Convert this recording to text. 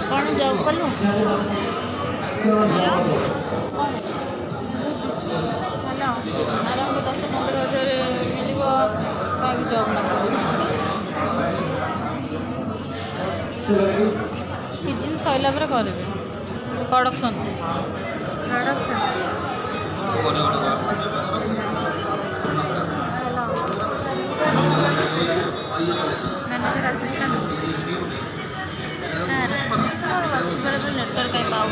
कौन जॉब कलु आराम 10-15 हजार मिल कहीं जॉब ना सीजन सैला पर करेंगे प्रोडक्शन नेटवर्क कहीं पाऊँ